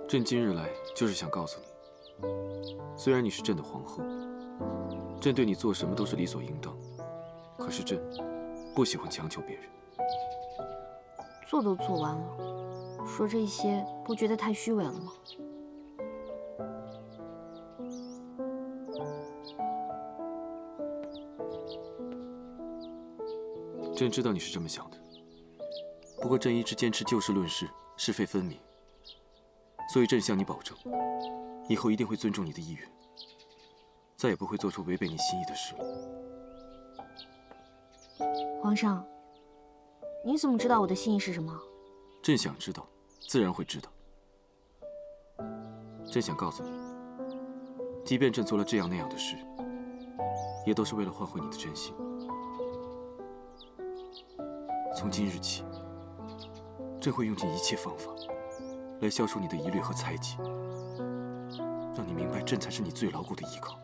朕今日来就是想告诉你，虽然你是朕的皇后，朕对你做什么都是理所应当，可是朕不喜欢强求别人。做都做完了，说这些不觉得太虚伪了吗？朕知道你是这么想的，不过朕一直坚持就事论事，是非分明。所以朕向你保证，以后一定会尊重你的意愿，再也不会做出违背你心意的事了。皇上，你怎么知道我的心意是什么？朕想知道，自然会知道。朕想告诉你，即便朕做了这样那样的事，也都是为了换回你的真心。从今日起，朕会用尽一切方法来消除你的疑虑和猜忌，让你明白朕才是你最牢固的依靠。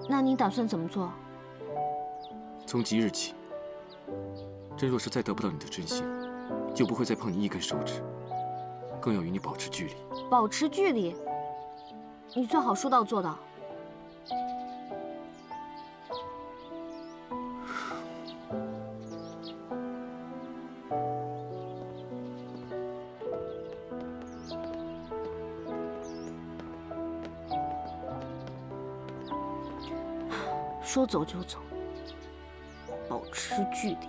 那你打算怎么做？从即日起，朕若是再得不到你的真心，就不会再碰你一根手指，更要与你保持距离。保持距离？你最好说到做到。说走就走，保持距离。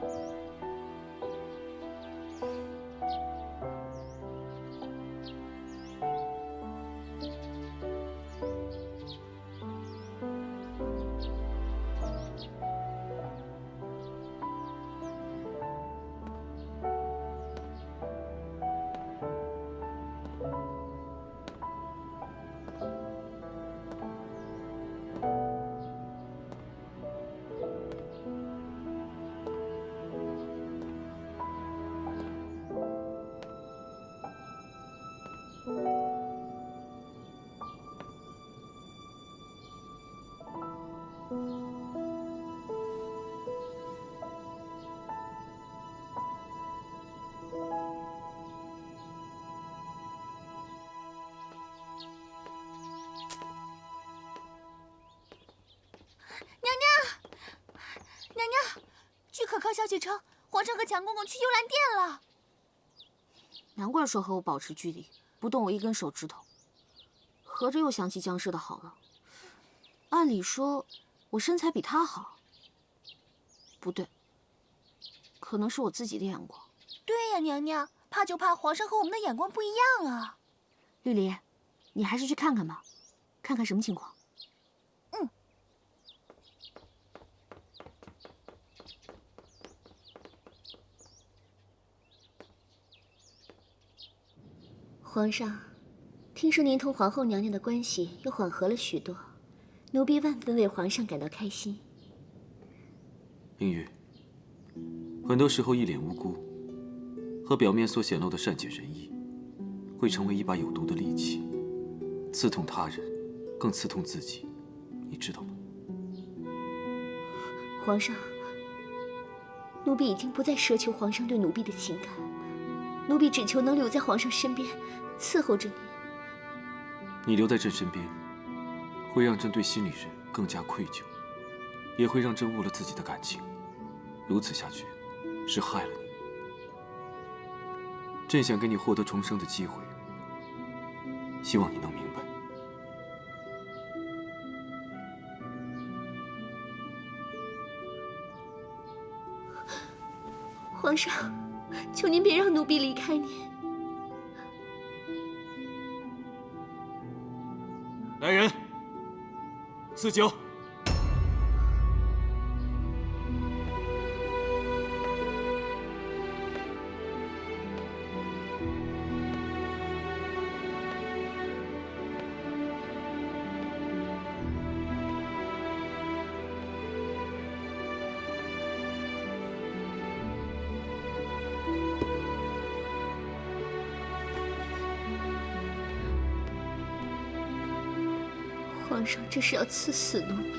娘娘，据可靠消息称，皇上和强公公去幽兰殿了。难怪说和我保持距离，不动我一根手指头。合着又想起江氏的好了。按理说，我身材比他好。不对，可能是我自己的眼光。对呀，娘娘，怕就怕皇上和我们的眼光不一样啊。绿篱，你还是去看看吧，看看什么情况。皇上，听说您同皇后娘娘的关系又缓和了许多，奴婢万分为皇上感到开心。映月，很多时候一脸无辜和表面所显露的善解人意，会成为一把有毒的利器，刺痛他人，更刺痛自己，你知道吗？皇上，奴婢已经不再奢求皇上对奴婢的情感，奴婢只求能留在皇上身边，伺候着你。你留在朕身边，会让朕对心里人更加愧疚，也会让朕误了自己的感情。如此下去，是害了你。朕想给你获得重生的机会，希望你能明白。皇上，求您别让奴婢离开您。来人，赐酒。皇上这是要赐死奴婢。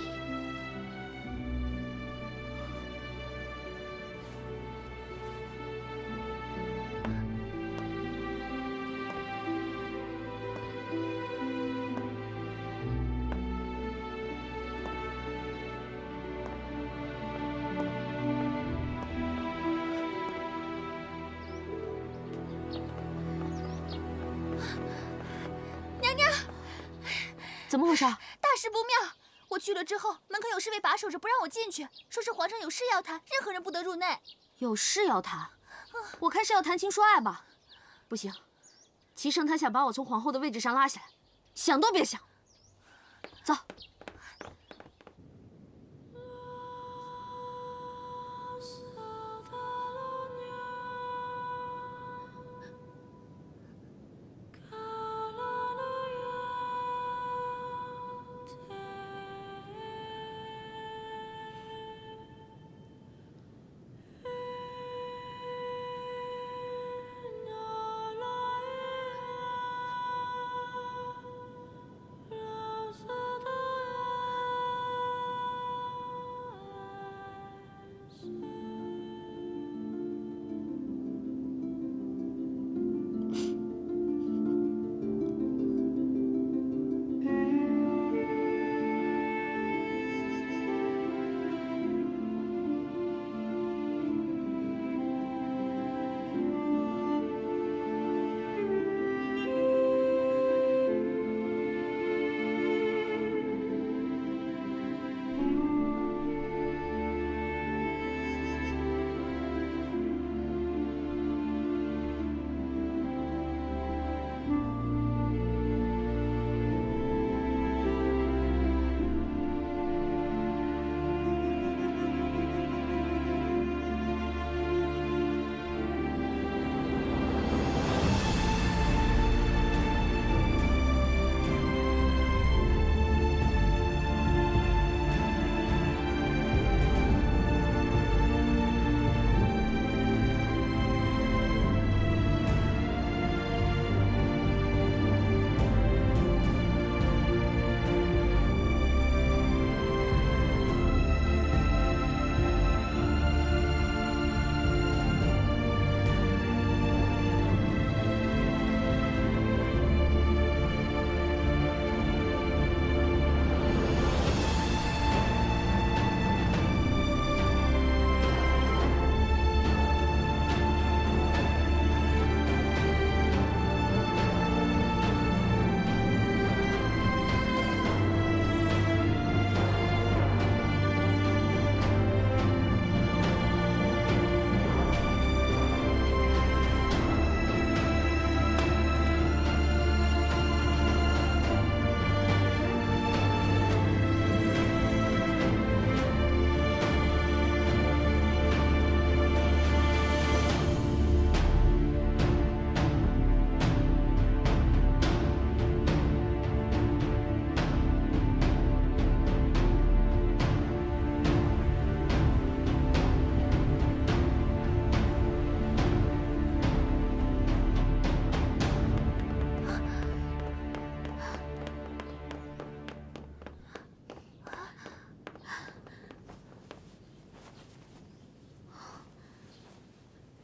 怎么回事？大事不妙！我去了之后，门口有侍卫把守着，不让我进去，说是皇上有事要谈，任何人不得入内。有事要谈？我看是要谈情说爱吧？不行，齐胜他想把我从皇后的位置上拉下来，想都别想。走。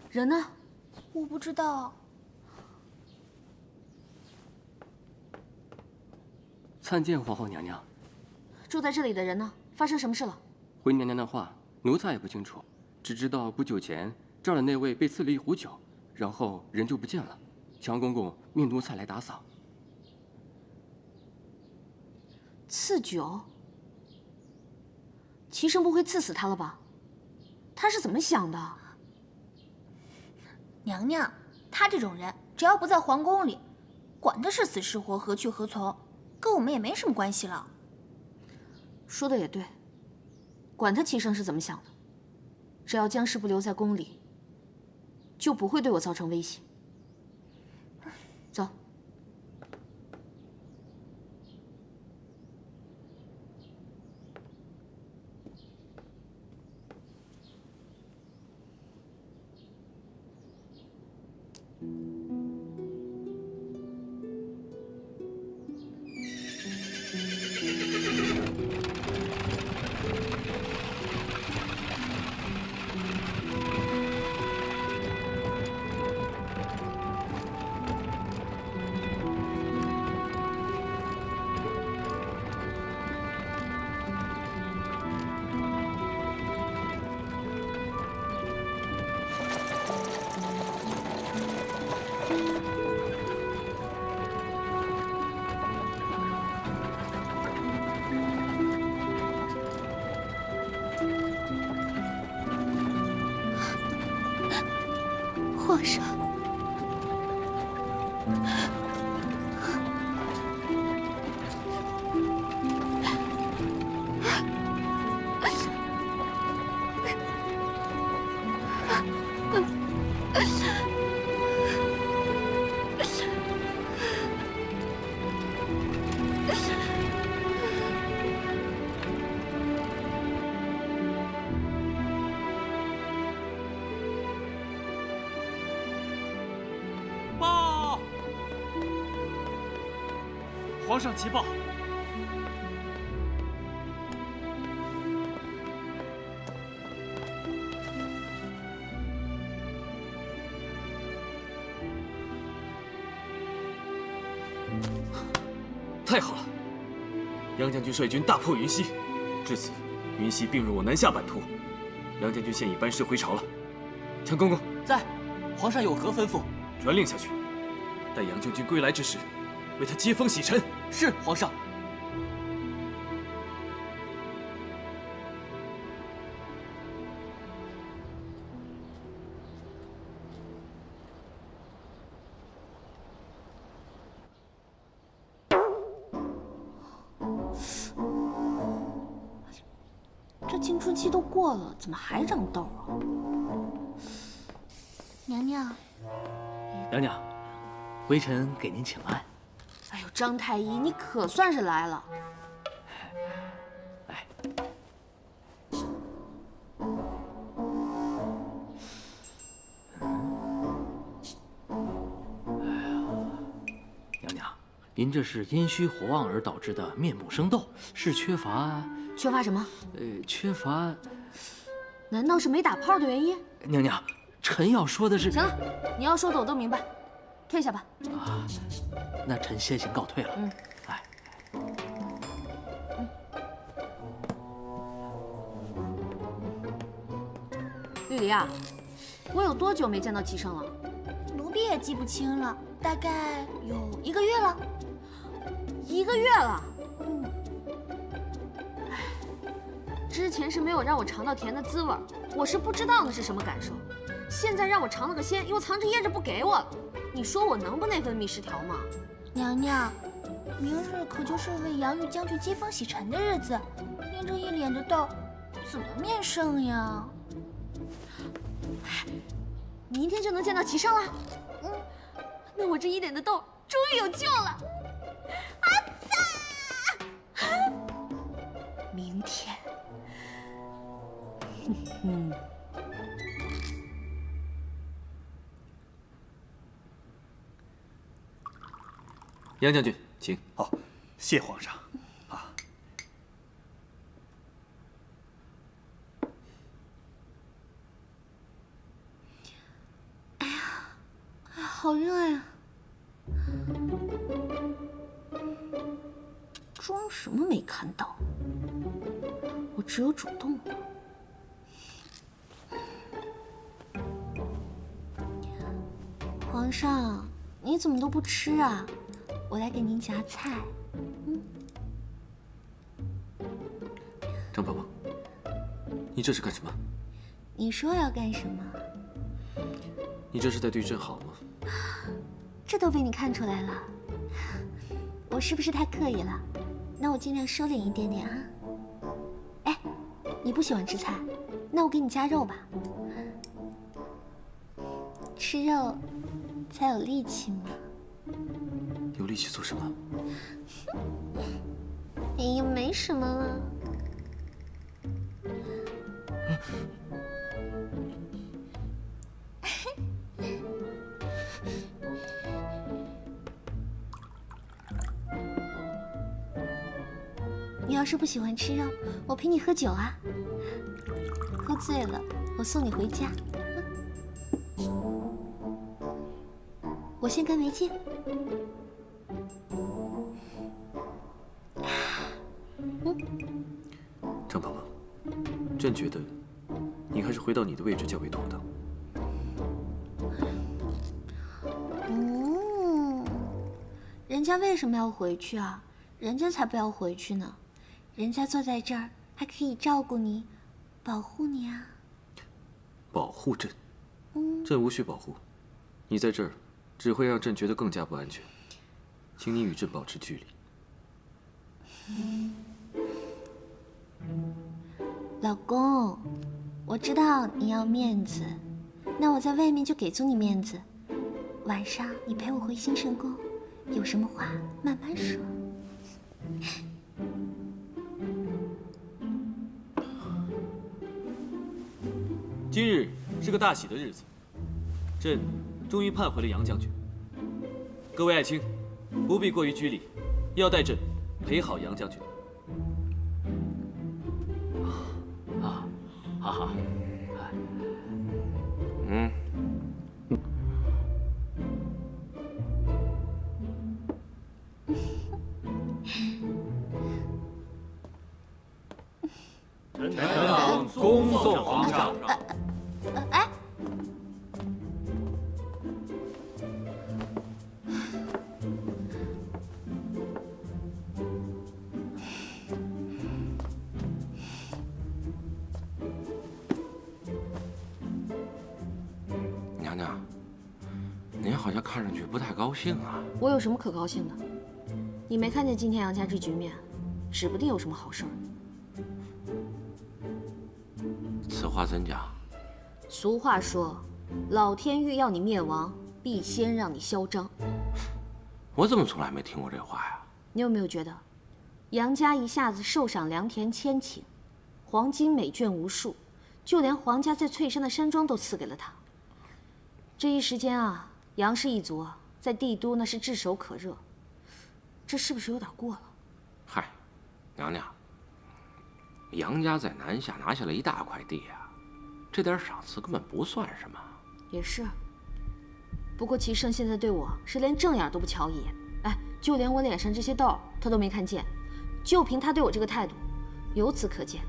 人呢？我不知道。参见皇后娘娘。住在这里的人呢？发生什么事了？回娘娘的话，奴才也不清楚，只知道不久前这儿的那位被赐了一壶酒，然后人就不见了。强公公命奴才来打扫。赐酒？齐生不会赐死他了吧？他是怎么想的？ 娘娘，他这种人，只要不在皇宫里，管他是死是活，何去何从，跟我们也没什么关系了。说的也对，管他齐生是怎么想的，只要江氏不留在宫里，就不会对我造成威胁。走。皇上。报！皇上急报！太好了！杨将军率军大破云溪，至此，云溪并入我南下版图。杨将军现已班师回朝了。强公公在，皇上有何吩咐？传令下去，待杨将军归来之时，为他接风洗尘。是皇上。这青春期都过了，怎么还长痘啊？娘娘，娘娘，微臣给您请安。哎呦，张太医，你可算是来了。来，娘娘，您这是阴虚火旺而导致的面目生痘，是缺乏……缺乏什么？缺乏……难道是没打泡的原因？娘娘，臣要说的是……行了，你要说的我都明白，退下吧。啊，那臣先行告退了。嗯，哎，绿篱啊，我有多久没见到齐胜了？奴婢也记不清了，大概有1个月了。1个月了。嗯，之前是没有让我尝到甜的滋味，我是不知道那是什么感受。现在让我尝了个鲜，又藏着掖着不给我了，你说我能不内分泌失调吗？娘娘，明日可就是为杨玉将军接风洗尘的日子，您这一脸的痘，怎么面圣呀？明天就能见到齐胜了。嗯，那我这一脸的痘终于有救了。明天，杨将军，请。好，谢皇上。啊，好热呀！装什么没看到？我只有主动了。皇上，你怎么都不吃啊？我来给您夹菜。张宝宝，你这是干什么？你说要干什么？你这是在对朕好吗？这都被你看出来了，我是不是太刻意了？那我尽量收敛一点点啊。哎，你不喜欢吃菜，那我给你加肉吧。吃肉才有力气嘛。有力气做什么？哎呀，没什么了。你要是不喜欢吃肉，我陪你喝酒啊。喝醉了，我送你回家。我先干为敬。张宝宝，朕觉得你还是回到你的位置较为妥当。人家为什么要回去啊？人家才不要回去呢。人家坐在这儿还可以照顾你，保护你啊。保护朕？朕无需保护，你在这儿，只会让朕觉得更加不安全。请你与朕保持距离。老公，我知道你要面子，那我在外面就给足你面子。晚上你陪我回兴圣宫，有什么话慢慢说。今日是个大喜的日子，朕终于盼回了杨将军。各位爱卿，不必过于拘礼，要带朕陪好杨将军。啊，哈哈，臣等恭送皇上。哎，娘娘，您好像看上去不太高兴啊。我有什么可高兴的？你没看见今天杨家这局面，指不定有什么好事儿。此话怎讲？俗话说，老天欲要你灭亡，必先让你嚣张。我怎么从来没听过这话呀？你有没有觉得，杨家一下子受赏良田1000顷，黄金美眷无数，就连皇家在翠山的山庄都赐给了他。这一时间啊，杨氏一族啊，在帝都那是炙手可热。这是不是有点过了？嗨，娘娘，杨家在南下拿下了一大块地啊，这点赏赐根本不算什么。也是。不过齐胜现在对我是连正眼都不瞧一眼，哎，就连我脸上这些痘他都没看见。就凭他对我这个态度，由此可见，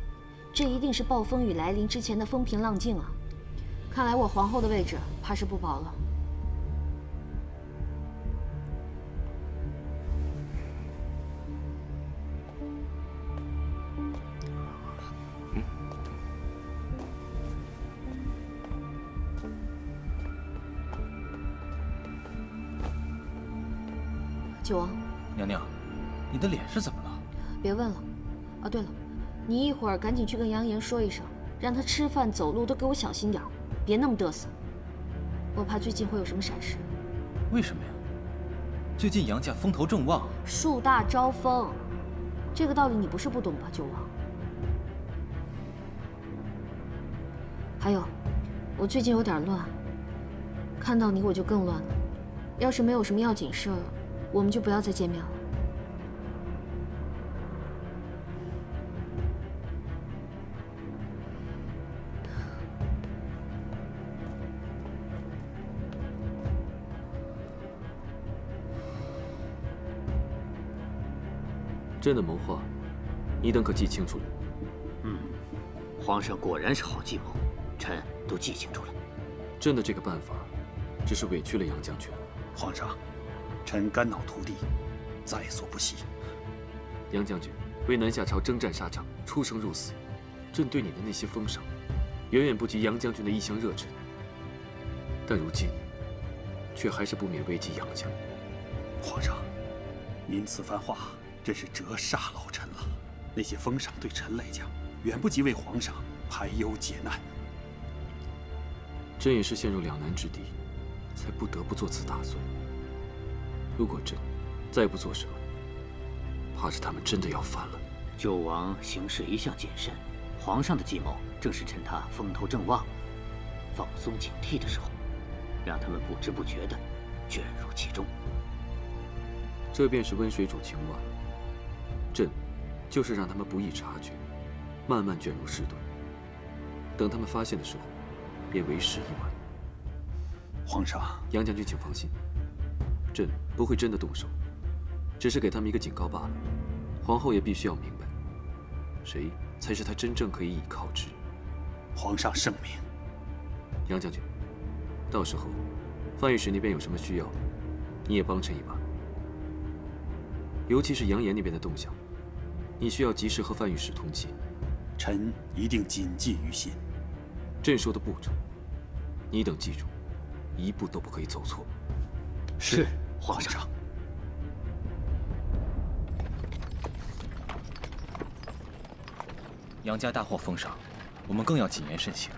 这一定是暴风雨来临之前的风平浪静啊。看来我皇后的位置怕是不保了。九王，娘娘，你的脸是怎么了？别问了。啊，对了，你一会儿赶紧去跟杨言说一声，让他吃饭走路都给我小心点儿，别那么嘚瑟。我怕最近会有什么闪失。为什么呀？最近杨家风头正旺，树大招风，这个道理你不是不懂吧，九王？还有，我最近有点乱，看到你我就更乱了。要是没有什么要紧事儿，我们就不要再见面了。朕的谋划，你等可记清楚了。皇上果然是好计谋，臣都记清楚了。朕的这个办法，只是委屈了杨将军。皇上，臣肝脑涂地，在所不惜。杨将军为南下朝征战沙场，出生入死，朕对你的那些封赏，远远不及杨将军的一腔热忱。但如今，却还是不免危及杨家。皇上，您此番话真是折煞老臣了。那些封赏对臣来讲，远不及为皇上排忧解难。朕也是陷入两难之地，才不得不做此大错。如果朕再不做什么，怕是他们真的要翻了。九王行事一向谨慎，皇上的计谋正是趁他风头正旺、放松警惕的时候，让他们不知不觉地卷入其中。这便是温水煮青蛙。朕就是让他们不易察觉，慢慢卷入事端。等他们发现的时候，便为时已晚。皇上，杨将军，请放心，朕不会真的动手，只是给他们一个警告罢了。皇后也必须要明白，谁才是她真正可以倚靠之人。皇上圣明。杨将军，到时候范御史那边有什么需要，你也帮衬一把。尤其是杨岩那边的动向，你需要及时和范御史通气。臣一定谨记于心。朕说的步骤，你等记住，一步都不可以走错。是，皇上。杨家大祸封赏，我们更要谨言慎行。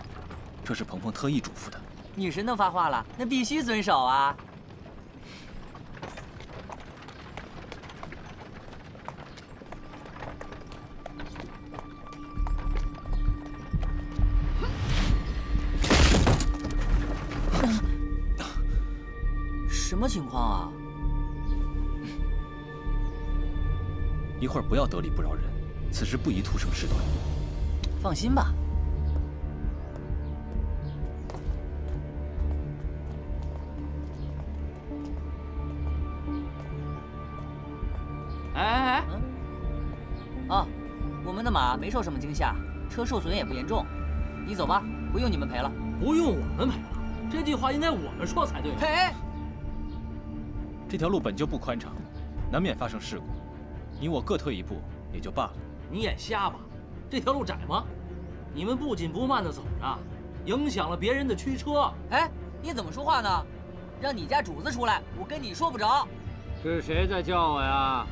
这是鹏鹏特意嘱咐的。女神都发话了，那必须遵守啊！什么情况啊？一会儿不要得理不饶人，此时不宜徒生事端。放心吧。哎，哦，我们的马没受什么惊吓，车受损也不严重。你走吧，不用你们赔了。不用我们赔了，这句话应该我们说才对。赔！这条路本就不宽敞，难免发生事故。你我各退一步也就罢了。你眼瞎吧？这条路窄吗？你们不紧不慢地走着，影响了别人的驱车。哎，你怎么说话呢？让你家主子出来，我跟你说不着。是谁在叫我呀？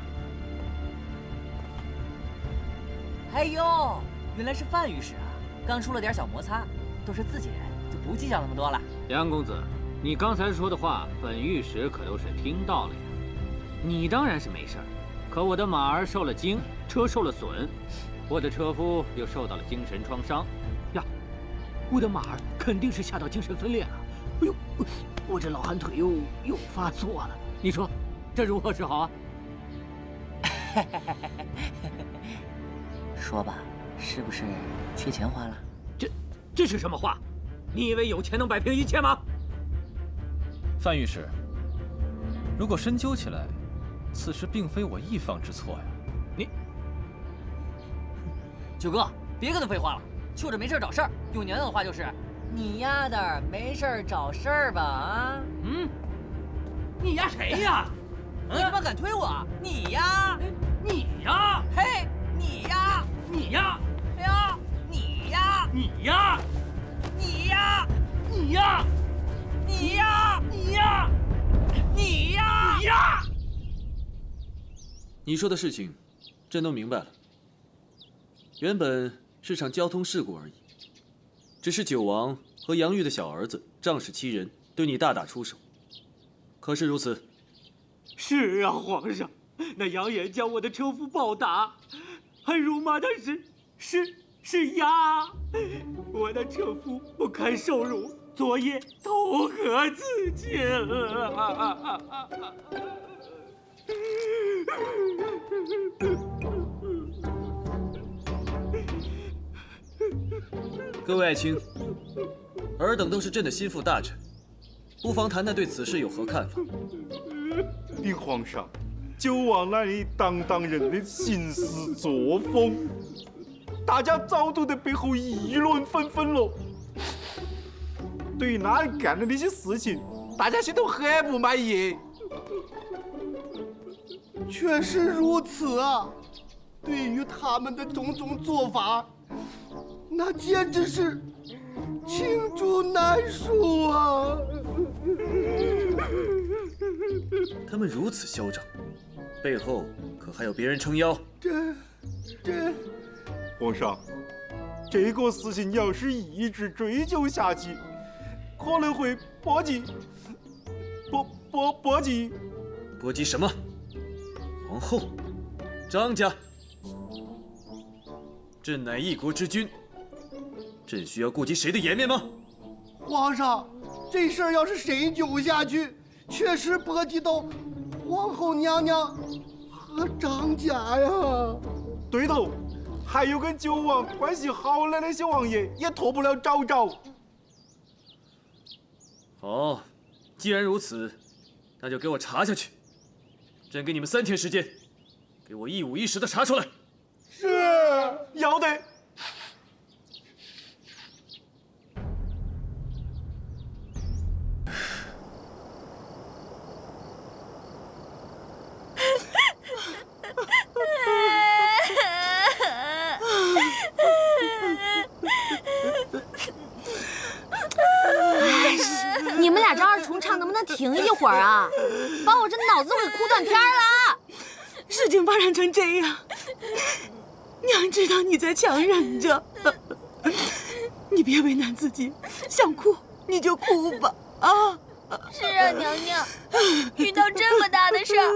哎呦，原来是范御史啊！刚出了点小摩擦，都是自己人，就不计较那么多了。杨公子，你刚才说的话，本御史可都是听到了呀。你当然是没事儿，可我的马儿受了惊，车受了损，我的车夫又受到了精神创伤。呀，我的马儿肯定是吓到精神分裂了。哎呦，我这老寒腿又发作了。你说，这如何是好啊？说吧，是不是缺钱花了？这是什么话？你以为有钱能摆平一切吗？范御史，如果深究起来，此事并非我一方之错呀。你，九哥，别跟他废话了，就着没事找事儿。用娘娘的话就是，你丫的没事找事儿吧啊？你丫谁呀？你他妈敢推我？你呀？你呀？嘿，你呀？你呀？哎呀，你呀？你呀？你呀？你呀？你呀？你呀？你呀？你呀？你说的事情，朕都明白了。原本是场交通事故而已，只是九王和杨玉的小儿子仗势欺人，对你大打出手。可是如此。是啊，皇上，那杨眼将我的车夫暴打，还辱骂他是鸭。我的车夫不堪受辱，昨夜投河自尽了。各位爱卿，尔等都是朕的心腹大臣，不妨谈谈对此事有何看法。禀皇上，九王那里当人的行事作风，大家早都在背后议论纷纷了。对于那人干的那些事情，大家心头很不满意。确实如此啊！对于他们的种种做法，那简直是罄竹难书啊！他们如此嚣张，背后可还有别人撑腰？这，皇上，这个事情要是一直追究下去，可能会波及波及什么？皇后，张家，朕乃一国之君，朕需要顾及谁的颜面吗？皇上，这事儿要是深究下去，确实波及到皇后娘娘和张家呀。对头，还有跟九王关系好的那些王爷也脱不了昭昭。好，既然如此，那就给我查下去。朕给你们3天时间，给我一五一十的查出来。是，要得。你们俩这二停一会儿啊！把我这脑子都给哭断片了！事情发展成这样，娘知道你在强忍着，你别为难自己，想哭你就哭吧啊！是啊，娘娘，遇到这么大的事儿，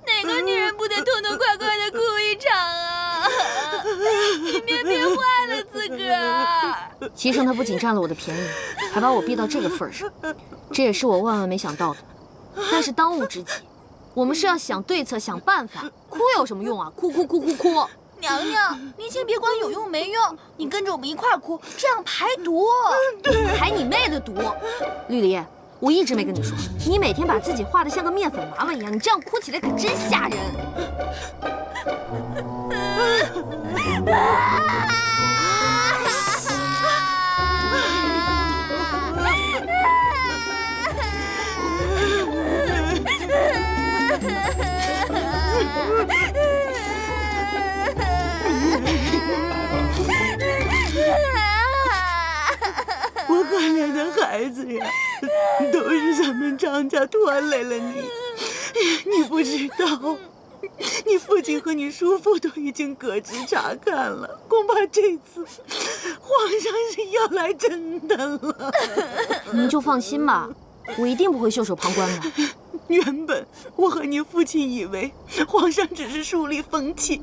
哪个女人不得痛痛快快的哭一场啊？你别坏了自个儿。齐生他不仅占了我的便宜，还把我逼到这个份上，这也是我万万没想到的。但是当务之急，我们是要想对策、想办法。哭有什么用啊？哭！娘娘，您先别管有用没用，你跟着我们一块儿哭，这样排毒。对，排你妹的毒！绿梨，我一直没跟你说，你每天把自己画得像个面粉娃娃一样，你这样哭起来可真吓人。我可怜的孩子呀，都是咱们张家拖累了你。你不知道，你父亲和你叔父都已经革职查看了，恐怕这次皇上是要来真的了。您就放心吧，我一定不会袖手旁观的。原本我和你父亲以为皇上只是树立风气，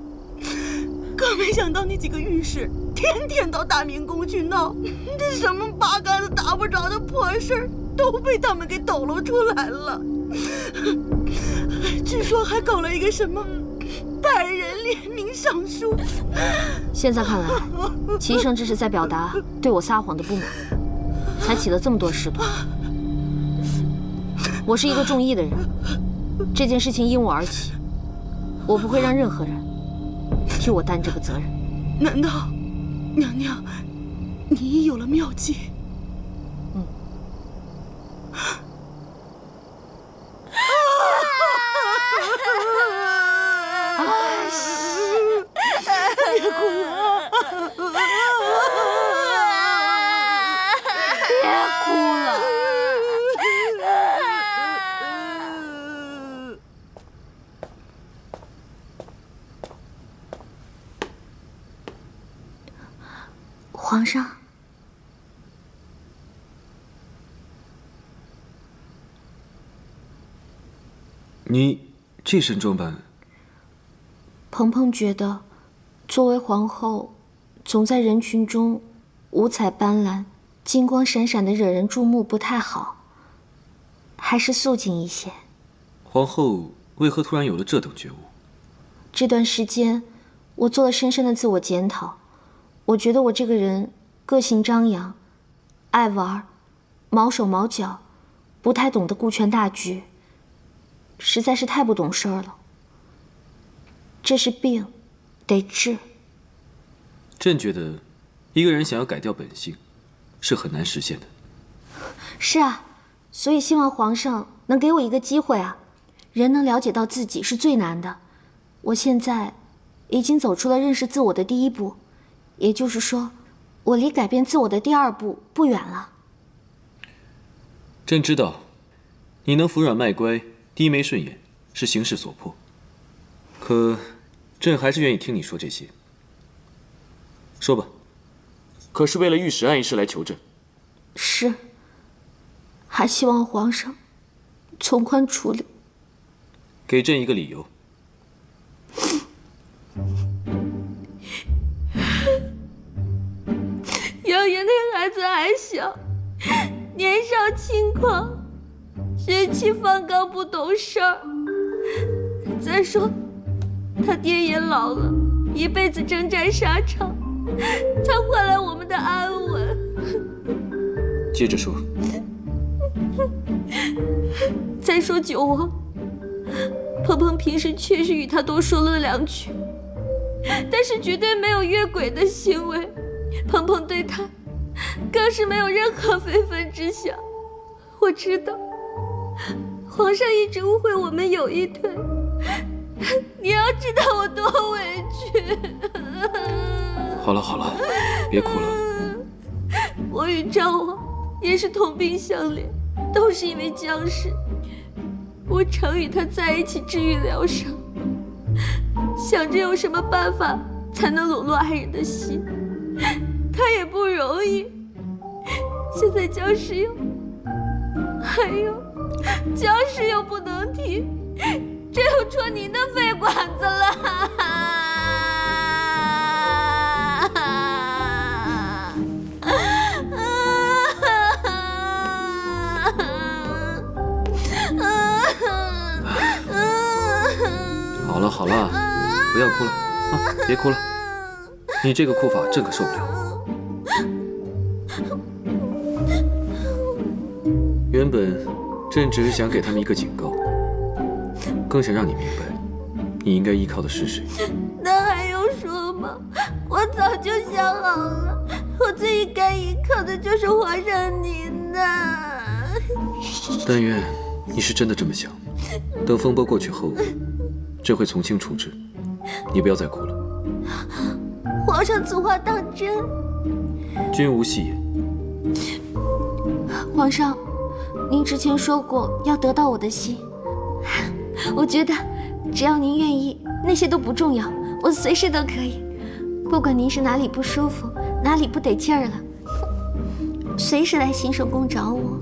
可没想到那几个御史天天到大明宫去闹，这什么八竿子打不着的破事儿都被他们给抖露出来了。据说还搞了一个什么百人联名上书。现在看来，齐生这是在表达对我撒谎的不满，才起了这么多事端。我是一个重义的人，这件事情因我而起，我不会让任何人替我担这个责任。难道，娘娘，你有了妙计？别哭了，别哭了。皇上，你这身装扮，鹏鹏觉得，作为皇后，总在人群中五彩斑斓、金光闪闪的，惹人注目不太好，还是肃静一些。皇后为何突然有了这等觉悟？这段时间，我做了深深的自我检讨。我觉得我这个人个性张扬，爱玩，毛手毛脚，不太懂得顾全大局，实在是太不懂事儿了。这是病，得治。朕觉得，一个人想要改掉本性，是很难实现的。是啊，所以希望皇上能给我一个机会啊！人能了解到自己是最难的。我现在已经走出了认识自我的第一步。也就是说，我离改变自我的第二步不远了。朕知道，你能服软卖乖、低眉顺眼，是形势所迫。可，朕还是愿意听你说这些。说吧，可是为了御史案一事来求朕？是。还希望皇上从宽处理。给朕一个理由。杨爷那孩子还小，年少轻狂，血气方刚，不懂事儿。再说，他爹也老了，一辈子征战沙场，才换来我们的安稳。接着说。再说九王，鹏鹏平时确实与他多说了2句，但是绝对没有越轨的行为。鹏鹏对他更是没有任何非分之想。我知道皇上一直误会我们有一腿，你要知道我多委屈。好了好了，别哭了。我与赵王也是同病相怜，都是因为江氏，我常与他在一起治愈疗伤，想着有什么办法才能笼络爱人的心，他也不容易。现在僵尸又，还有僵尸又不能停，这又戳您的肺管子了。好了好了，不要哭了啊！别哭了，你这个哭法朕可受不了。原本朕只是想给他们一个警告，更想让你明白，你应该依靠的是谁。那还用说吗？我早就想好了，我最应该依靠的就是皇上您呐。但愿你是真的这么想。等风波过去后，朕会从轻处置，你不要再哭了。皇上此话当真？君无戏言。皇上，您之前说过要得到我的心，我觉得只要您愿意，那些都不重要，我随时都可以。不管您是哪里不舒服，哪里不得劲儿了，随时来新寿宫找我。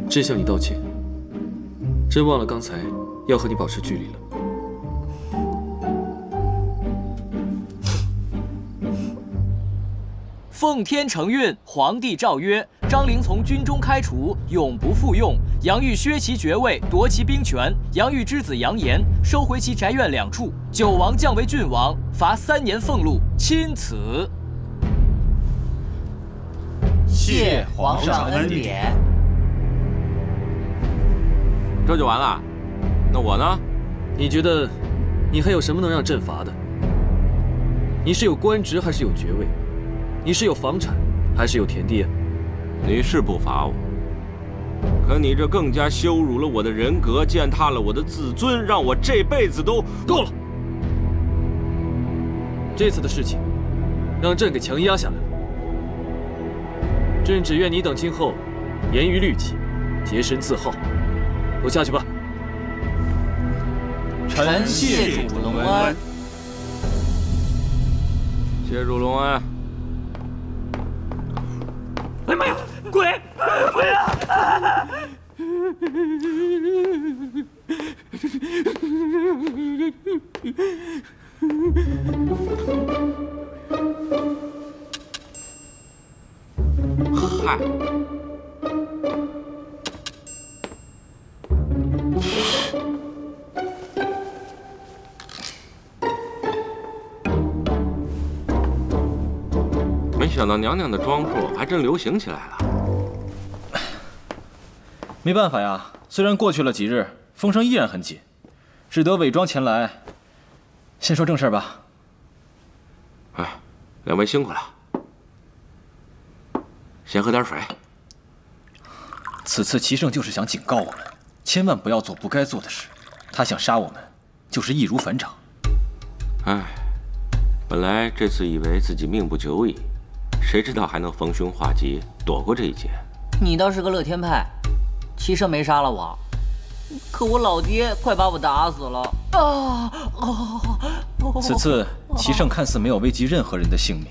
朕向你道歉，朕忘了刚才要和你保持距离了。奉天承运，皇帝诏曰：张陵从军中开除，永不复用。杨玉削其爵位，夺其兵权。杨玉之子杨炎收回其宅院2处。九王降为郡王，罚3年俸禄，钦此。谢皇上恩典。这就完了？那我呢？你觉得你还有什么能让朕罚的？你是有官职还是有爵位？你是有房产还是有田地啊？你是不罚我，可你这更加羞辱了我的人格，践踏了我的自尊，让我这辈子都……够了！这次的事情，让朕给强压下来了。朕只愿你等今后严于律己，洁身自好。都下去吧。臣谢主隆恩。谢主隆恩。哎妈呀！鬼！鬼啊！嗨。没想到娘娘的装束还真流行起来了。没办法呀，虽然过去了几日，风声依然很紧，只得伪装前来。先说正事吧。哎，两位辛苦了，先喝点水。此次齐胜就是想警告我们，千万不要做不该做的事。他想杀我们，就是易如反掌。哎，本来这次以为自己命不久矣。谁知道还能逢凶化吉，躲过这一劫。你倒是个乐天派，齐胜没杀了我，可我老爹快把我打死了啊！此次齐胜看似没有危及任何人的性命，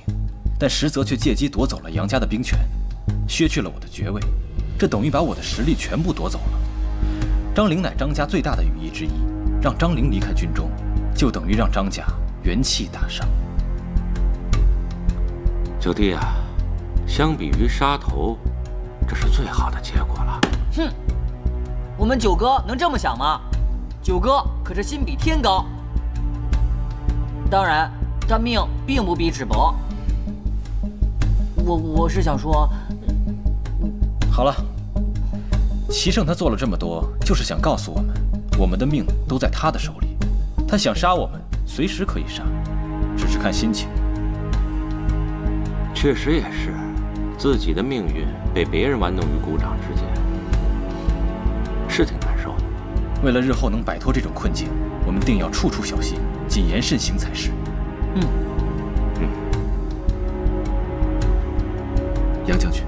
但实则却借机夺走了杨家的兵权，削去了我的爵位，这等于把我的实力全部夺走了。张陵乃张家最大的羽翼之一，让张陵离开军中，就等于让张家元气大伤。九弟啊，相比于杀头，这是最好的结果了。哼，我们九哥能这么想吗？九哥可是心比天高。当然，他命并不比纸薄。我是想说，好了，齐胜他做了这么多，就是想告诉我们，我们的命都在他的手里。他想杀我们，随时可以杀，只是看心情。确实也是，自己的命运被别人玩弄于股掌之间，是挺难受的。为了日后能摆脱这种困境，我们定要处处小心，谨言慎行才是。杨将军，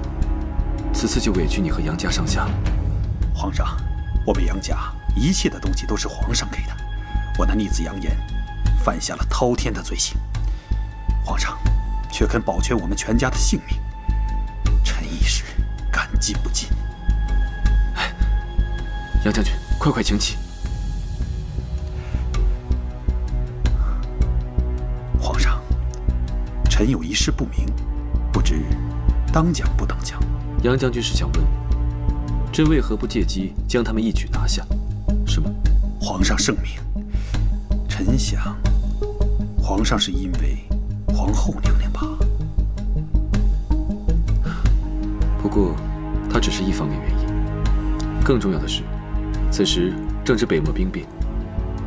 此次就委屈你和杨家上下了。皇上，我们杨家一切的东西都是皇上给的，我那逆子杨延犯下了滔天的罪行，皇上却肯保全我们全家的性命，臣一时感激不尽。杨将军，快请起。皇上，臣有一事不明，不知当讲不当讲。杨将军是想问，朕为何不借机将他们一举拿下？是吗？皇上圣明，臣想，皇上是因为皇后娘娘吧。不过，它只是一方面原因。更重要的是，此时正值北漠兵变，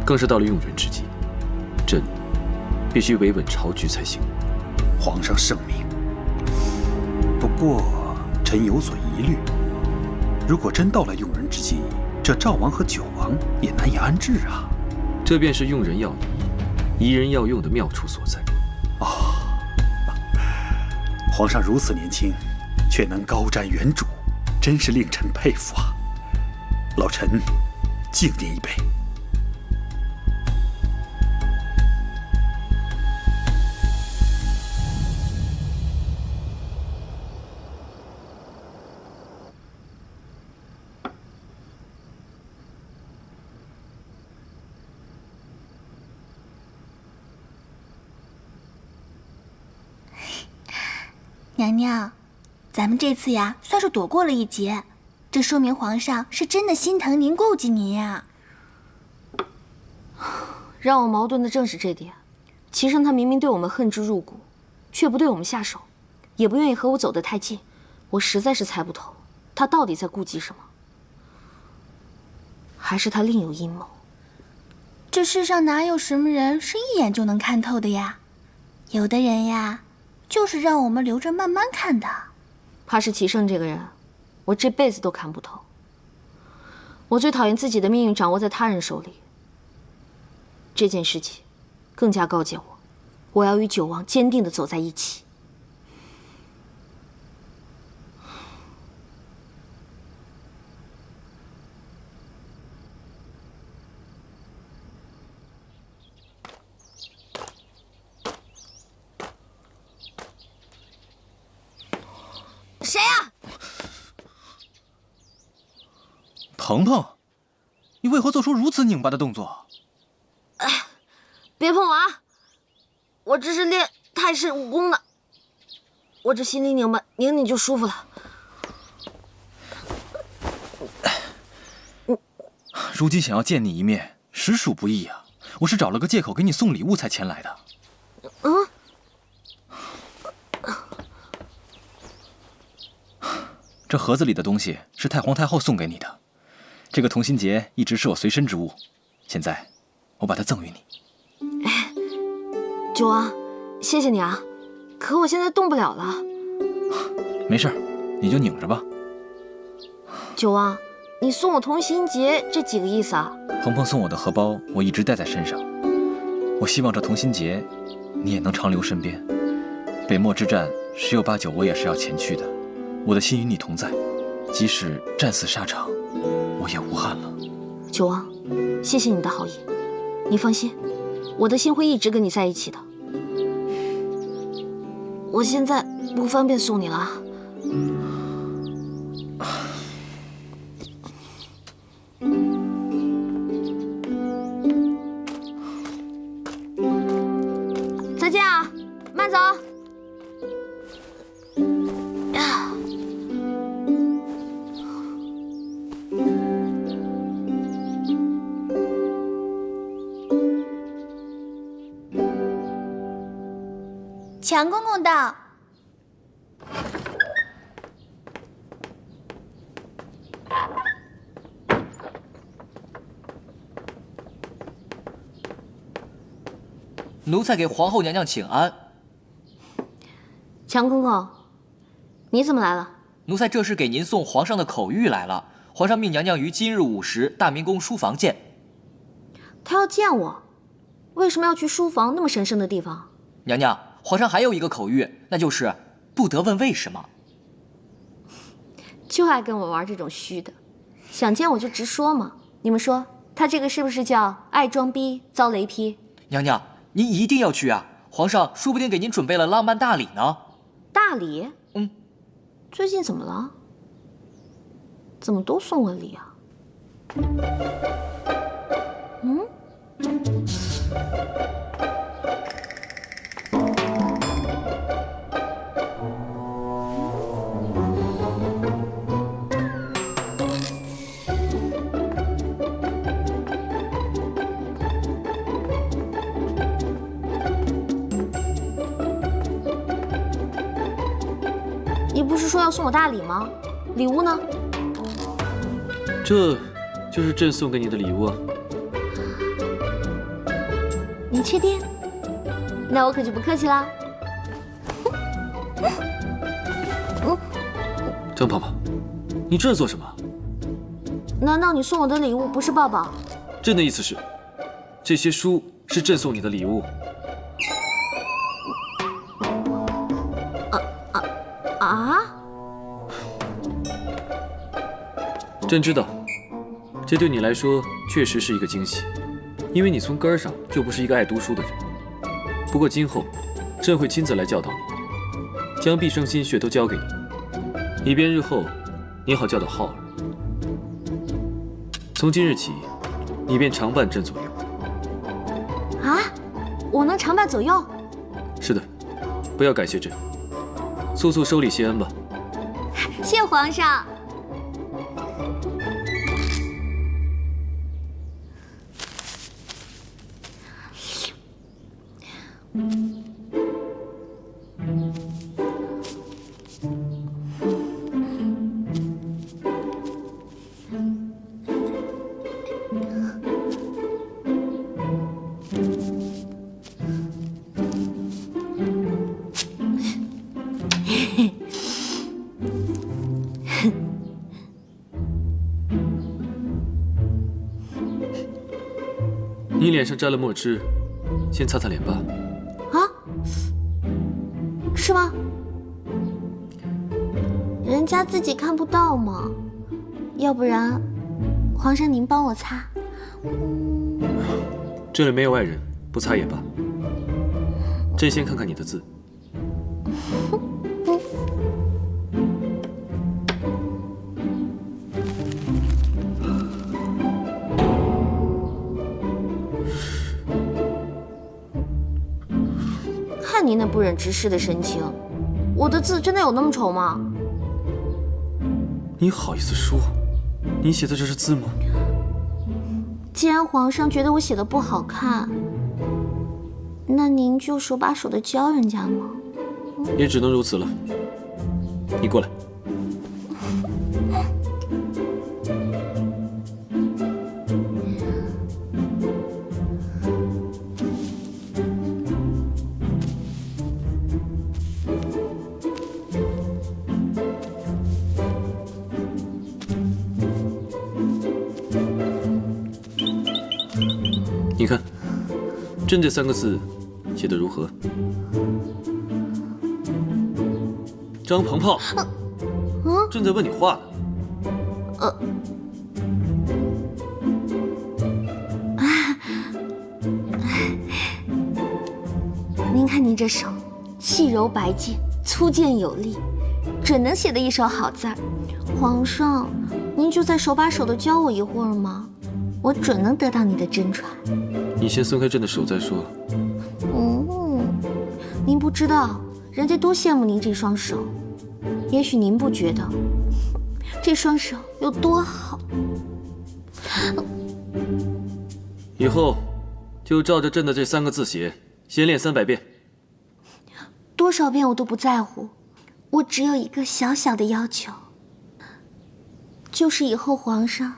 更是到了用人之际，朕必须维稳朝局才行。皇上圣明。不过，臣有所疑虑。如果真到了用人之际，这赵王和九王也难以安置啊。这便是用人要疑，疑人要用的妙处所在。哦，皇上如此年轻，却能高瞻远瞩，真是令臣佩服啊！老臣敬您一杯。娘娘，咱们这次呀，算是躲过了一劫，这说明皇上是真的心疼您、顾及您呀。让我矛盾的正是这点。齐胜他明明对我们恨之入骨，却不对我们下手，也不愿意和我走得太近，我实在是猜不透，他到底在顾忌什么？还是他另有阴谋？这世上哪有什么人是一眼就能看透的呀？有的人呀，就是让我们留着慢慢看的。怕是齐胜这个人，我这辈子都看不透。我最讨厌自己的命运掌握在他人手里。这件事情，更加告诫我要与九王坚定地走在一起。谁呀？鹏鹏，你为何做出如此拧巴的动作？哎，别碰我啊！我这是练泰式武功的，我这心里拧巴，拧拧就舒服了。如今想要见你一面，实属不易啊！我是找了个借口给你送礼物才前来的。这盒子里的东西是太皇太后送给你的，这个同心结一直是我随身之物，现在我把它赠予你。九王，谢谢你啊，可我现在动不了了。没事，你就拧着吧。九王，你送我同心结，这几个意思啊？鹏鹏送我的荷包，我一直带在身上。我希望这同心结，你也能长留身边。北漠之战，10有8九我也是要前去的。我的心与你同在，即使战死沙场，我也无憾了。九王，谢谢你的好意。你放心，我的心会一直跟你在一起的。我现在不方便送你了。再见啊，慢走。强公公到。奴才给皇后娘娘请安。强公公，你怎么来了？奴才这是给您送皇上的口谕来了。皇上命娘娘于今日午时大明宫书房见。他要见我，为什么要去书房那么神圣的地方？娘娘，皇上还有一个口谕，那就是不得问为什么。就爱跟我玩这种虚的，想见我就直说嘛。你们说他这个是不是叫爱装逼遭雷劈？娘娘，您一定要去啊！皇上说不定给您准备了浪漫大礼呢。大礼？嗯。最近怎么了？怎么都送我礼啊？嗯？你不是说要送我大礼吗？礼物呢？这就是朕送给你的礼物啊！你确定？那我可就不客气啦。张胖胖，你这是做什么？难道你送我的礼物不是抱抱？朕的意思是，这些书是朕送你的礼物。朕知道，这对你来说确实是一个惊喜，因为你从根儿上就不是一个爱读书的人。不过今后，朕会亲自来教导你，将毕生心血都交给你，以便日后你好教导浩儿。从今日起，你便常伴朕左右。啊，我能常伴左右？是的，不要感谢朕，速速收礼谢恩吧。谢皇上。你脸上沾了墨汁，先擦擦脸吧。啊？是吗？人家自己看不到嘛。要不然，皇上您帮我擦。这里没有外人，不擦也罢。朕先看看你的字。看您那不忍直视的神情，我的字真的有那么丑吗？你好意思说？你写的这是字吗？既然皇上觉得我写的不好看，那您就手把手的教人家嘛。也只能如此了。你过来。你看，朕这3个字写得如何？张鹏炮，朕在问你话呢。您看您这手，细柔白净，粗健有力，准能写得一手好字儿。皇上，您就再手把手的教我一会儿吗？我准能得到你的真传。你先松开朕的手再说。您不知道，人家多羡慕您这双手。也许您不觉得，这双手有多好。以后就照着朕的这3个字写，先练300遍。多少遍我都不在乎，我只有一个小小的要求，就是以后皇上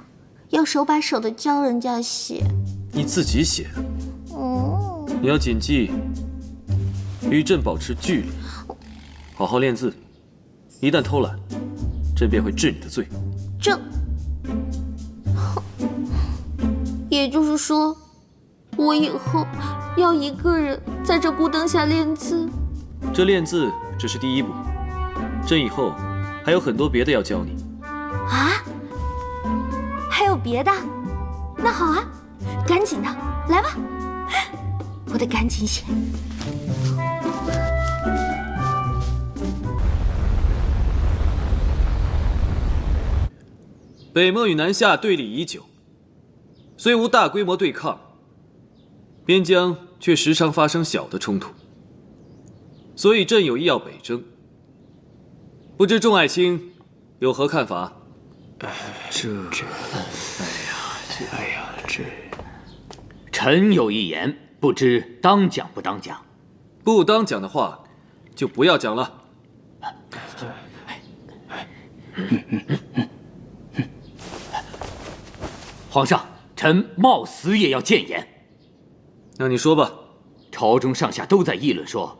要手把手的教人家写。你自己写的。你要谨记，与朕保持距离，好好练字。一旦偷懒，朕便会治你的罪。这，也就是说，我以后要一个人在这孤灯下练字。这练字只是第一步，朕以后还有很多别的要教你。别的？那好啊，赶紧的，来吧，我得赶紧写。北漠与南下对立已久，虽无大规模对抗，边疆却时常发生小的冲突，所以朕有意要北征。不知众爱卿有何看法？臣有一言，不知当讲不当讲？不当讲的话，就不要讲了。皇上，臣冒死也要谏言。那你说吧。朝中上下都在议论说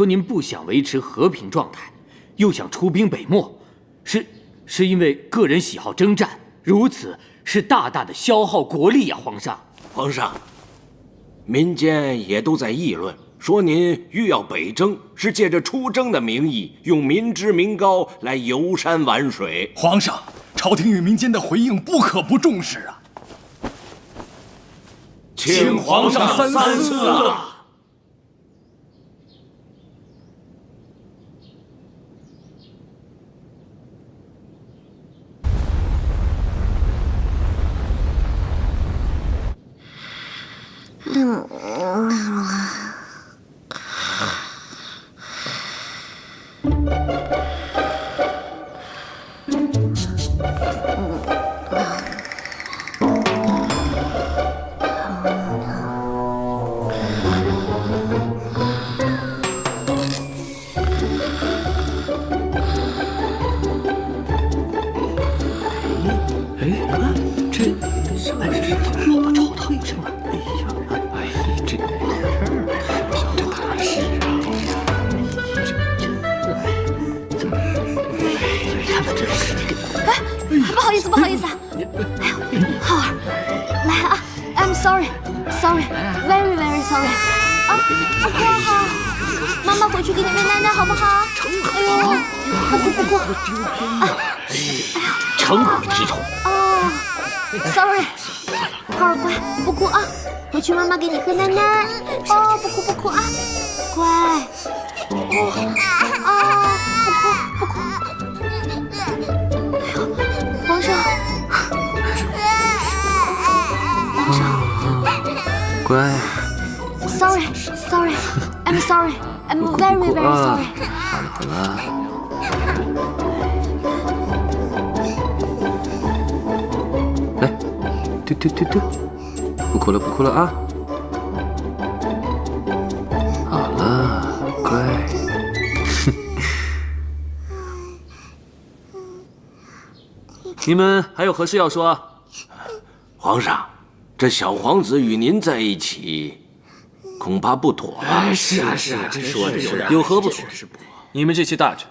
您不想维持和平状态，又想出兵北漠，是因为个人喜好征战，如此是大大的消耗国力呀，皇上。皇上，民间也都在议论，说您欲要北征，是借着出征的名义，用民脂民膏来游山玩水。皇上，朝廷与民间的回应不可不重视啊！请皇上三思啊！不好意思啊，哎呦，浩儿，来啊 ，I'm sorry，very very sorry， 啊，不哭啊，浩儿，妈妈回去给你喂奶奶好不好？哎呦，不哭，啊，成何体统？哦 ，sorry， 浩儿乖，不哭啊，回去妈妈给你喝奶奶，哦，不哭啊，乖，啊，不哭。皇上，乖。Sorry，I'm sorry，I'm very very sorry。好了。来，对，不哭了啊！好了，乖。你们还有何事要说啊？皇上，这小皇子与您在一起，恐怕不妥了。是啊，这说的有何不妥？你们这些大臣，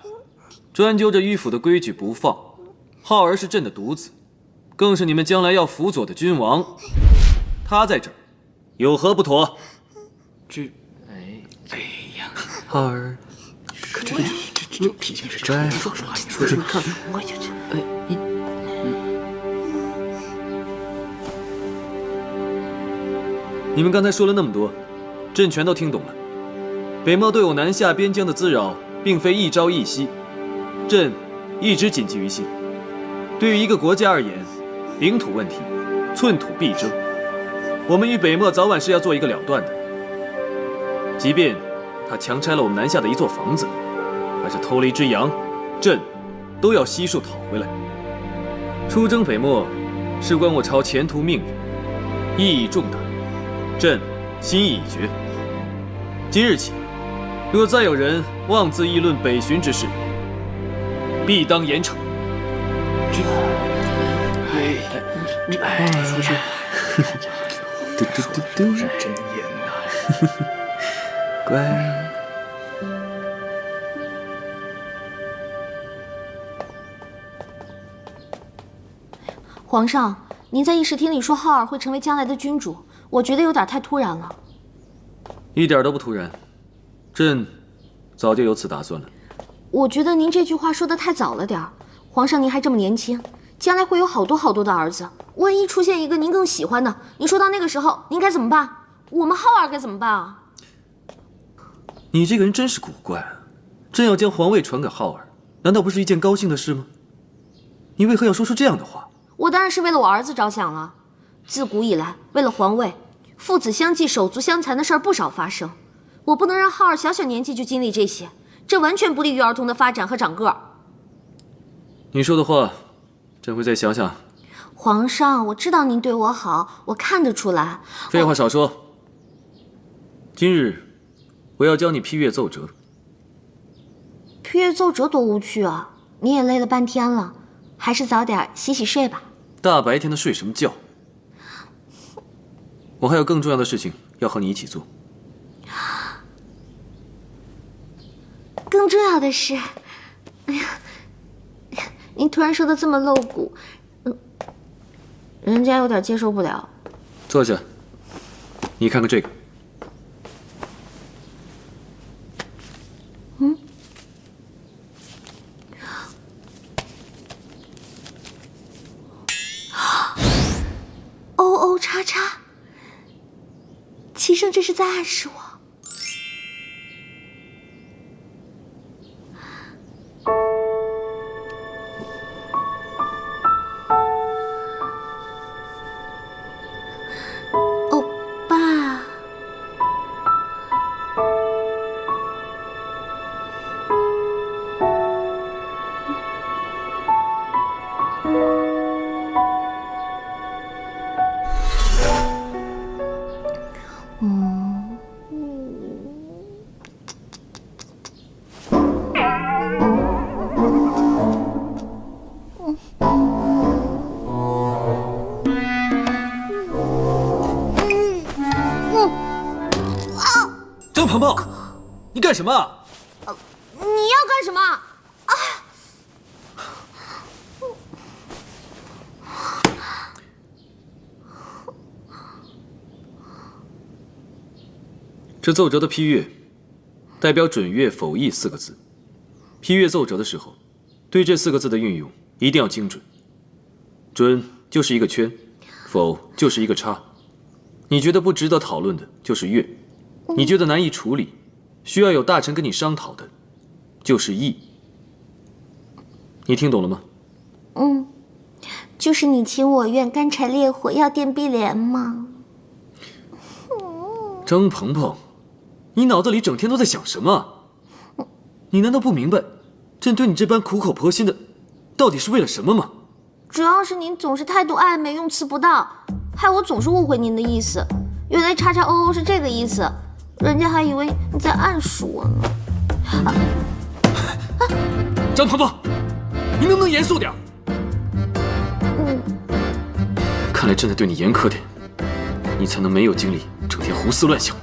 专揪着迂腐的规矩不放。浩儿是朕的独子，更是你们将来要辅佐的君王。他在这儿，有何不妥？哎呀，浩儿，可这脾气是乖。说你看我也你们刚才说了那么多，朕全都听懂了。北漠对我南下边疆的滋扰，并非一朝一夕，朕一直谨记于心。对于一个国家而言，领土问题，寸土必争。我们与北漠早晚是要做一个了断的。即便他强拆了我们南下的一座房子，还是偷了一只羊，朕都要悉数讨回来。出征北漠，事关我朝前途命运，意义重大。朕心意已决，今日起，若再有人妄自议论北巡之事，必当严惩。出去。真严呐！乖。皇上，您在议事厅里说浩儿会成为将来的君主，我觉得有点太突然了。一点都不突然，朕早就有此打算了。我觉得您这句话说的太早了点儿。皇上您还这么年轻，将来会有好多好多的儿子，万一出现一个您更喜欢的，您说到那个时候您该怎么办？我们浩儿该怎么办啊？你这个人真是古怪啊！真要将皇位传给浩儿，难道不是一件高兴的事吗？你为何要说出这样的话？我当然是为了我儿子着想了。自古以来，为了皇位，父子相继、手足相残的事儿不少发生。我不能让浩儿小小年纪就经历这些，这完全不利于儿童的发展和长个儿。你说的话，朕会再想想。皇上，我知道您对我好，我看得出来。废话少说。今日，我要教你批阅奏折。批阅奏折多无趣啊！你也累了半天了，还是早点洗洗睡吧。大白天的睡什么觉？我还有更重要的事情要和你一起做。更重要的是，哎呀，您突然说的这么露骨，人家有点接受不了。坐下，你看看这个。OO叉叉，齐胜这是在暗示我。欧巴，张鹏鹏，你干什么？你要干什么？啊！这奏折的批阅，代表准阅否议4个字。批阅奏折的时候，对这4个字的运用一定要精准。准就是一个圈，否就是一个叉。你觉得不值得讨论的，就是阅；你觉得难以处理，需要有大臣跟你商讨的，就是议。你听懂了吗？就是你情我愿，干柴烈火，要电必连吗？张鹏鹏，你脑子里整天都在想什么？你难道不明白，朕对你这般苦口婆心的，到底是为了什么吗？主要是您总是态度暧昧，用词不当，害我总是误会您的意思。原来叉叉OO是这个意思，人家还以为你在暗示我呢。张鹏鹏，你能不能严肃点？看来朕得对你严苛点，你才能没有精力整天胡思乱想。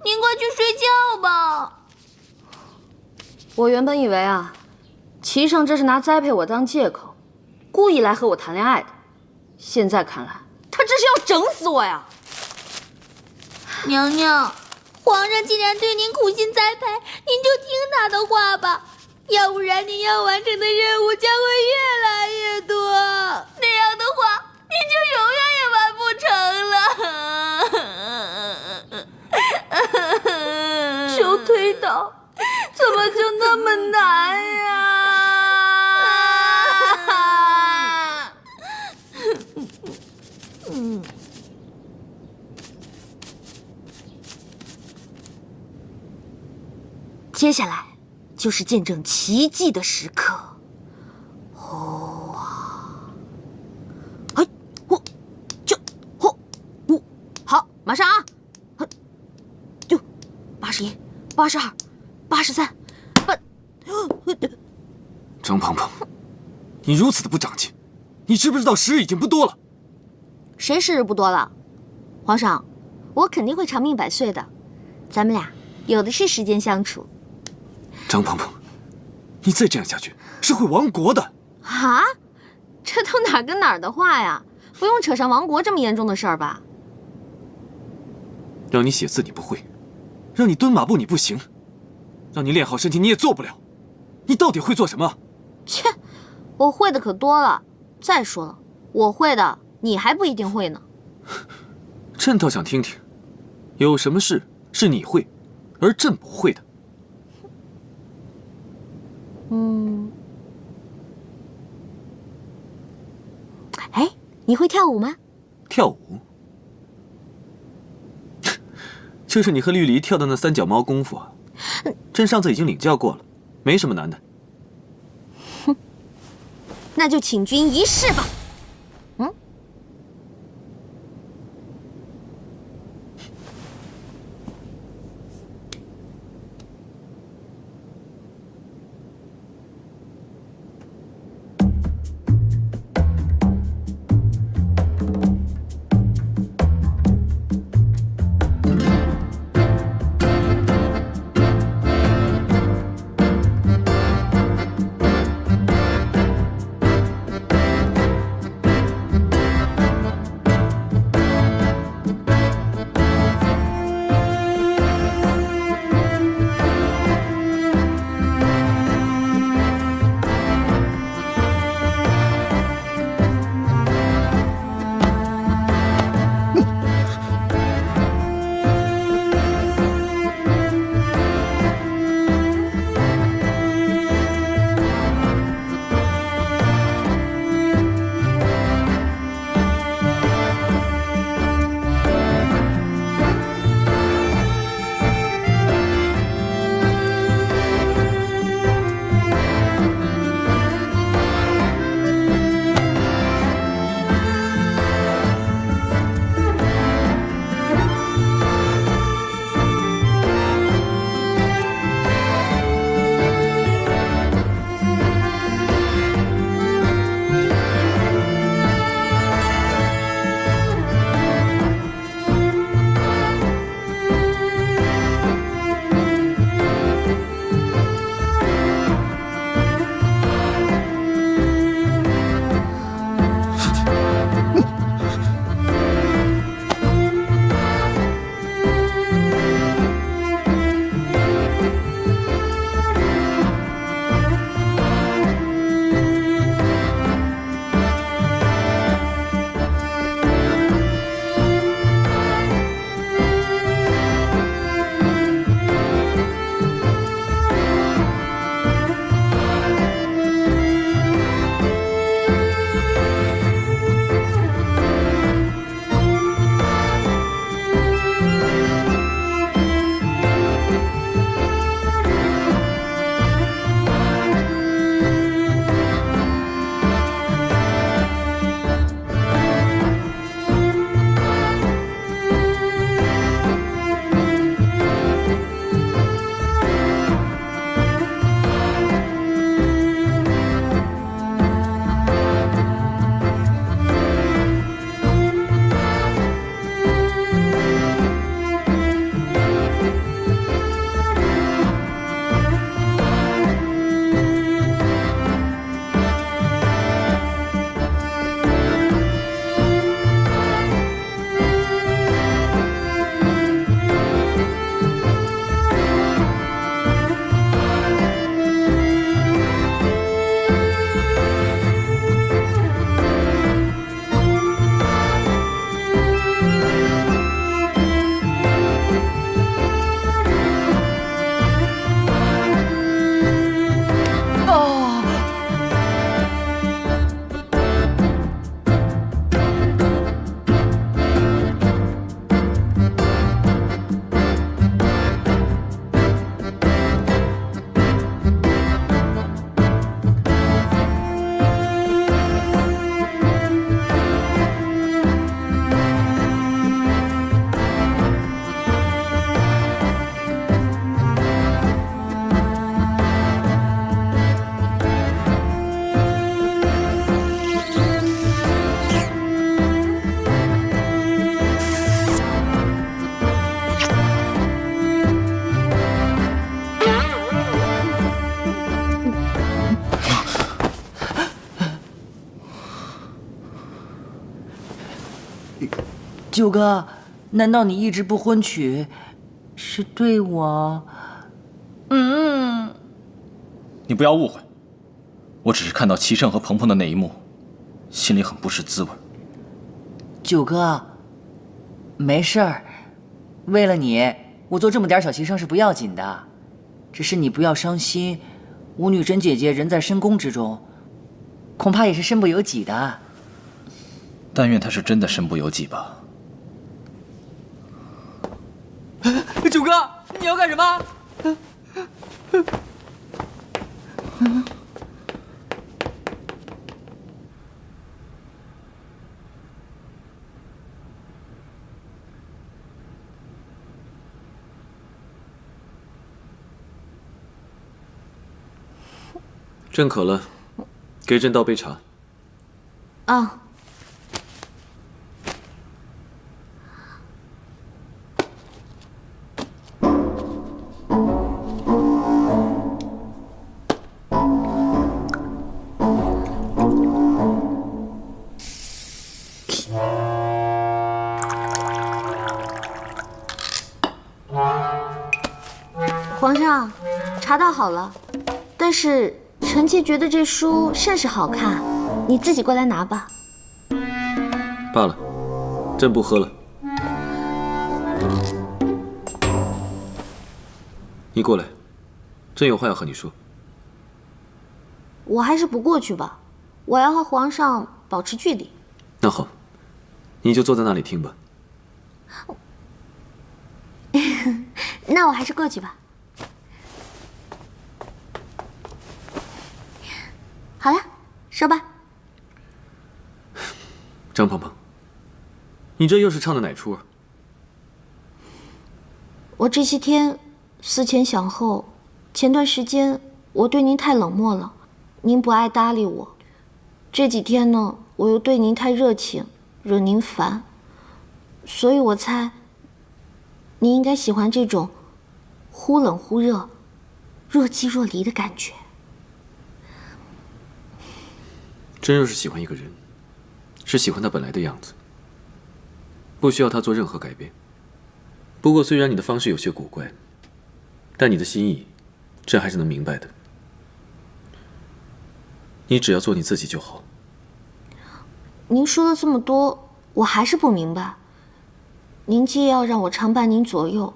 您快去睡觉吧。我原本以为啊，齐胜这是拿栽培我当借口，故意来和我谈恋爱的。现在看来，他这是要整死我呀！娘娘，皇上既然对您苦心栽培，您就听他的话吧，要不然您要完成的任务将会越来越多，那样的话，您就永远也完不成了。求推倒，怎么就那么难呀？接下来就是见证奇迹的时刻。好，马上啊！81、82、83、张鹏鹏，你如此的不长进，你知不知道时日已经不多了？谁时日不多了？皇上，我肯定会长命百岁的，咱们俩有的是时间相处。张鹏鹏，你再这样下去是会亡国的。啊？这都哪跟哪儿的话呀？不用扯上亡国这么严重的事儿吧？让你写字你不会，让你蹲马步你不行，让你练好身体你也做不了，你到底会做什么？切，我会的可多了。再说了，我会的你还不一定会呢。朕倒想听听，有什么事是你会，而朕不会的？哎，你会跳舞吗？跳舞？就是你和绿篱跳的那三脚猫功夫啊，朕上次已经领教过了，没什么难的。哼，那就请君一试吧。九哥，难道你一直不婚娶，是对我？你不要误会，我只是看到齐胜和鹏鹏的那一幕，心里很不是滋味。九哥，没事儿，为了你，我做这么点小牺牲是不要紧的，只是你不要伤心。吴女贞姐姐人在深宫之中，恐怕也是身不由己的。但愿她是真的身不由己吧。九哥，你要干什么？朕渴了，给朕倒杯茶。啊。皇上，茶倒好了，但是臣妾觉得这书甚是好看，你自己过来拿吧。罢了，朕不喝了。你过来，朕有话要和你说。我还是不过去吧，我要和皇上保持距离。那好，你就坐在那里听吧。那我还是过去吧。好了，说吧。张鹏鹏，你这又是唱的哪出啊？我这些天思前想后，前段时间我对您太冷漠了，您不爱搭理我。这几天呢，我又对您太热情，惹您烦，所以我猜您应该喜欢这种忽冷忽热、若即若离的感觉。朕若是喜欢一个人，是喜欢他本来的样子，不需要他做任何改变。不过虽然你的方式有些古怪，但你的心意，朕还是能明白的。你只要做你自己就好。您说了这么多，我还是不明白。您既要让我常伴您左右，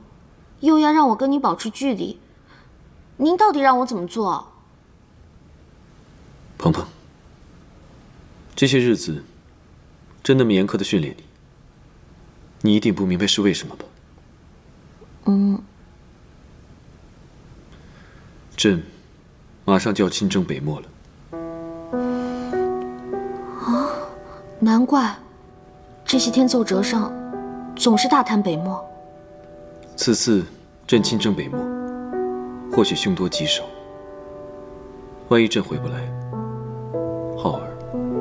又要让我跟你保持距离，您到底让我怎么做？鹏鹏，这些日子，朕那么严苛的训练你，你一定不明白是为什么吧？朕马上就要亲征北漠了。难怪这些天奏折上总是大谈北漠。此次朕亲征北漠，或许凶多吉少。万一朕回不来，浩儿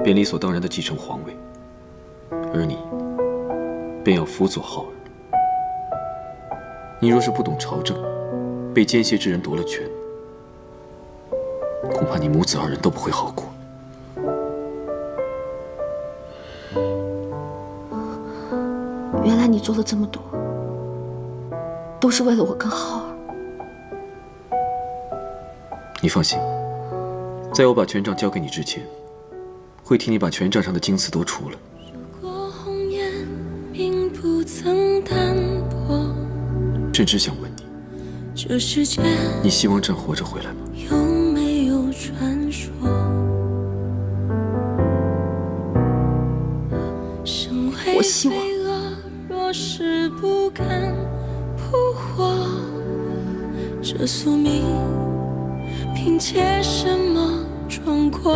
便理所当然地继承皇位，而你便要辅佐浩儿。你若是不懂朝政，被奸邪之人夺了权，恐怕你母子二人都不会好过。原来你做了这么多，都是为了我跟浩儿。你放心，在我把权杖交给你之前，会替你把权杖上的金刺都除了。朕只想问你，你希望朕活着回来吗？有没有传说？我希望。若是不敢扑火，这宿命凭借什么闯过？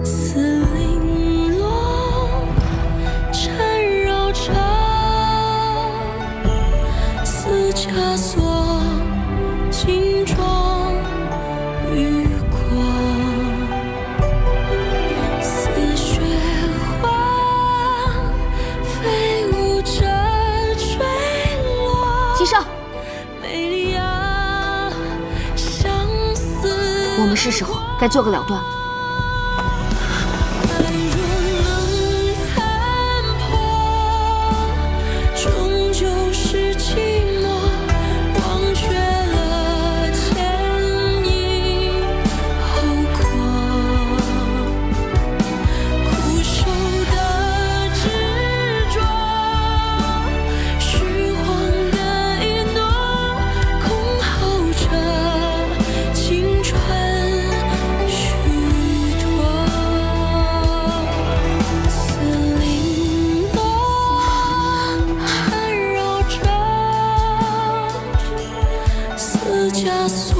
丝零落，缠绕着似枷锁，金装雨过。齐胜，我们是时候该做个了断。枷锁。